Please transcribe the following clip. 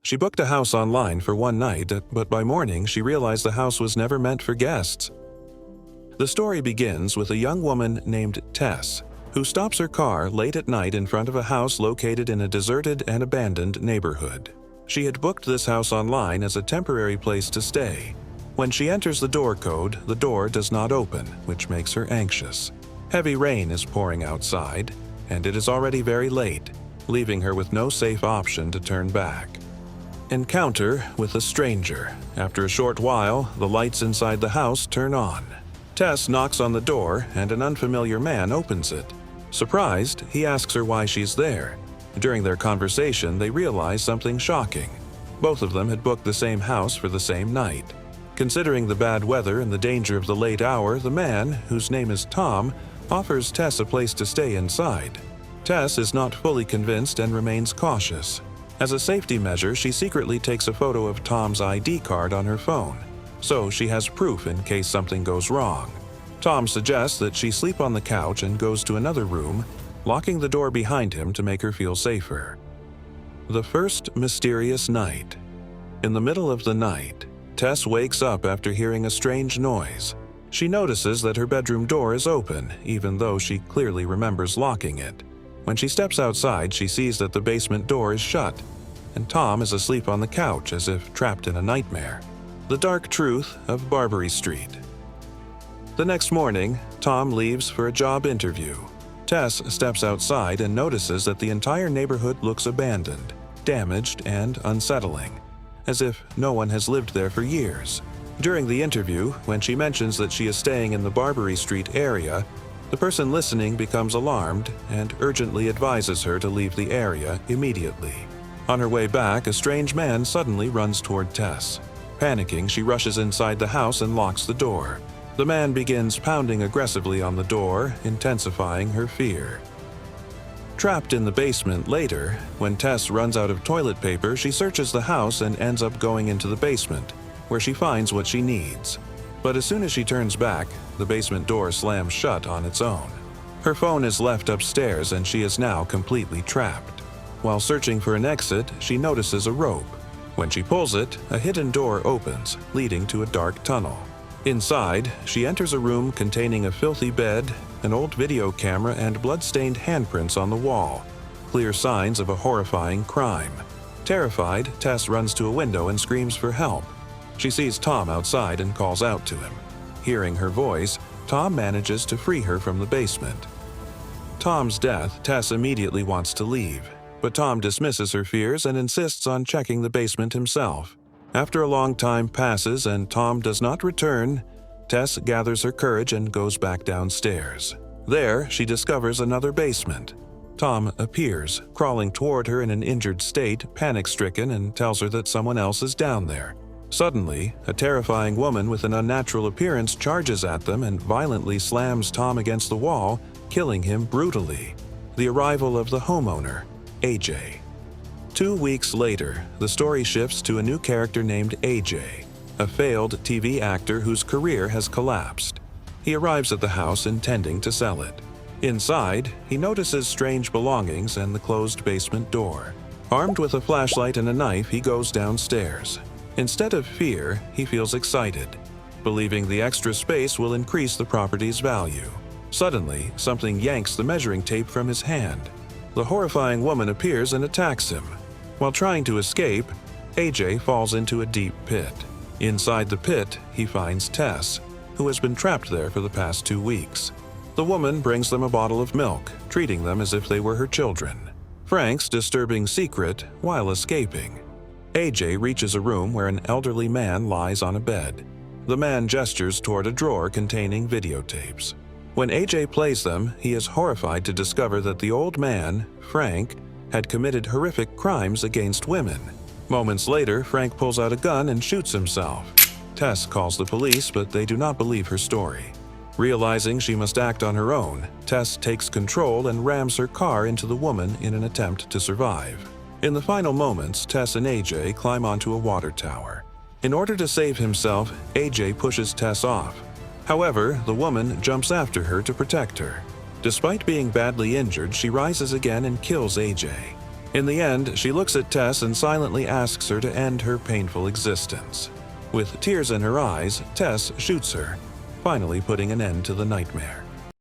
She booked a house online for one night, but by morning she realized the house was never meant for guests. The story begins with a young woman named Tess, who stops her car late at night in front of a house located in a deserted and abandoned neighborhood. She had booked this house online as a temporary place to stay. When she enters the door code, the door does not open, which makes her anxious. Heavy rain is pouring outside, and it is already very late, leaving her with no safe option to turn back. Encounter with a stranger. After a short while, the lights inside the house turn on. Tess knocks on the door, and an unfamiliar man opens it. Surprised, he asks her why she's there. During their conversation, they realize something shocking. Both of them had booked the same house for the same night. Considering the bad weather and the danger of the late hour, the man, whose name is Tom, offers Tess a place to stay inside. Tess is not fully convinced and remains cautious. As a safety measure, she secretly takes a photo of Tom's ID card on her phone, so she has proof in case something goes wrong. Tom suggests that she sleep on the couch and goes to another room, locking the door behind him to make her feel safer. The first mysterious night. In the middle of the night, Tess wakes up after hearing a strange noise. She notices that her bedroom door is open, even though she clearly remembers locking it. When she steps outside, she sees that the basement door is shut, and Tom is asleep on the couch as if trapped in a nightmare. The dark truth of Barbary Street. The next morning, Tom leaves for a job interview. Tess steps outside and notices that the entire neighborhood looks abandoned, damaged, and unsettling, as if no one has lived there for years. During the interview, when she mentions that she is staying in the Barbary Street area, the person listening becomes alarmed and urgently advises her to leave the area immediately. On her way back, a strange man suddenly runs toward Tess. Panicking, she rushes inside the house and locks the door. The man begins pounding aggressively on the door, intensifying her fear. Trapped in the basement later, when Tess runs out of toilet paper, she searches the house and ends up going into the basement, where she finds what she needs. But as soon as she turns back, the basement door slams shut on its own. Her phone is left upstairs and she is now completely trapped. While searching for an exit, she notices a rope. When she pulls it, a hidden door opens, leading to a dark tunnel. Inside, she enters a room containing a filthy bed, an old video camera, and blood-stained handprints on the wall, clear signs of a horrifying crime. Terrified, Tess runs to a window and screams for help. She sees Tom outside and calls out to him. Hearing her voice, Tom manages to free her from the basement. Tom's death, Tess immediately wants to leave, but Tom dismisses her fears and insists on checking the basement himself. After a long time passes and Tom does not return, Tess gathers her courage and goes back downstairs. There, she discovers another basement. Tom appears, crawling toward her in an injured state, panic-stricken, and tells her that someone else is down there. Suddenly, a terrifying woman with an unnatural appearance charges at them and violently slams Tom against the wall, killing him brutally. The arrival of the homeowner, AJ. 2 weeks later, the story shifts to a new character named AJ, a failed TV actor whose career has collapsed. He arrives at the house intending to sell it. Inside, he notices strange belongings and the closed basement door. Armed with a flashlight and a knife, he goes downstairs. Instead of fear, he feels excited, believing the extra space will increase the property's value. Suddenly, something yanks the measuring tape from his hand. The horrifying woman appears and attacks him. While trying to escape, AJ falls into a deep pit. Inside the pit, he finds Tess, who has been trapped there for the past 2 weeks. The woman brings them a bottle of milk, treating them as if they were her children. Frank's disturbing secret while escaping. AJ reaches a room where an elderly man lies on a bed. The man gestures toward a drawer containing videotapes. When AJ plays them, he is horrified to discover that the old man, Frank, had committed horrific crimes against women. Moments later, Frank pulls out a gun and shoots himself. Tess calls the police, but they do not believe her story. Realizing she must act on her own, Tess takes control and rams her car into the woman in an attempt to survive. In the final moments, Tess and AJ climb onto a water tower. In order to save himself, AJ pushes Tess off. However, the woman jumps after her to protect her. Despite being badly injured, she rises again and kills AJ. In the end, she looks at Tess and silently asks her to end her painful existence. With tears in her eyes, Tess shoots her, finally putting an end to the nightmare.